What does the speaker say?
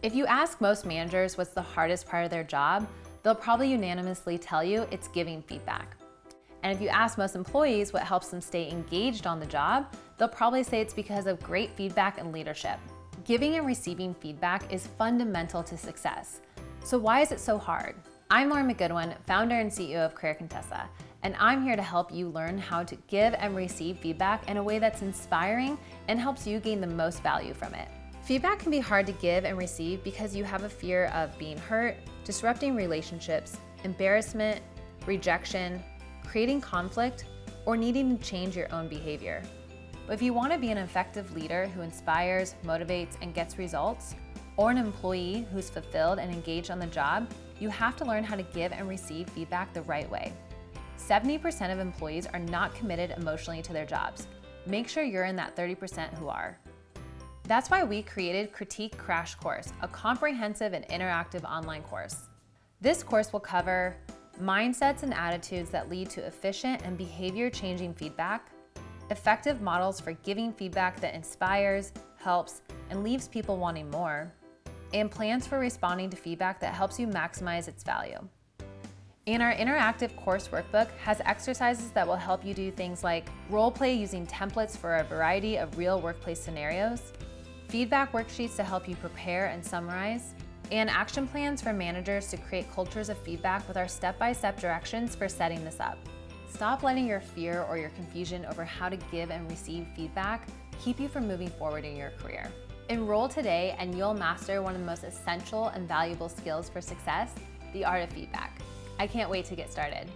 If you ask most managers what's the hardest part of their job, they'll probably unanimously tell you it's giving feedback. And if you ask most employees what helps them stay engaged on the job, they'll probably say it's because of great feedback and leadership. Giving and receiving feedback is fundamental to success. So why is it so hard? I'm McGooodwin, founder and CEO of Career Contessa, and I'm here to help you learn how to give and receive feedback in a way that's inspiring and helps you gain the most value from it. Feedback can be hard to give and receive because you have a fear of being hurt, disrupting relationships, embarrassment, rejection, creating conflict, or needing to change your own behavior. But if you want to be an effective leader who inspires, motivates, and gets results, or an employee who's fulfilled and engaged on the job, you have to learn how to give and receive feedback the right way. 70% of employees are not committed emotionally to their jobs. Make sure you're in that 30% who are. That's why we created Critique Crash Course, a comprehensive and interactive online course. This course will cover mindsets and attitudes that lead to efficient and behavior-changing feedback, effective models for giving feedback that inspires, helps, and leaves people wanting more, and plans for responding to feedback that helps you maximize its value. And our interactive course workbook has exercises that will help you do things like role play using templates for a variety of real workplace scenarios, feedback worksheets to help you prepare and summarize, and action plans for managers to create cultures of feedback with our step-by-step directions for setting this up. Stop letting your fear or your confusion over how to give and receive feedback keep you from moving forward in your career. Enroll today and you'll master one of the most essential and valuable skills for success, the art of feedback. I can't wait to get started.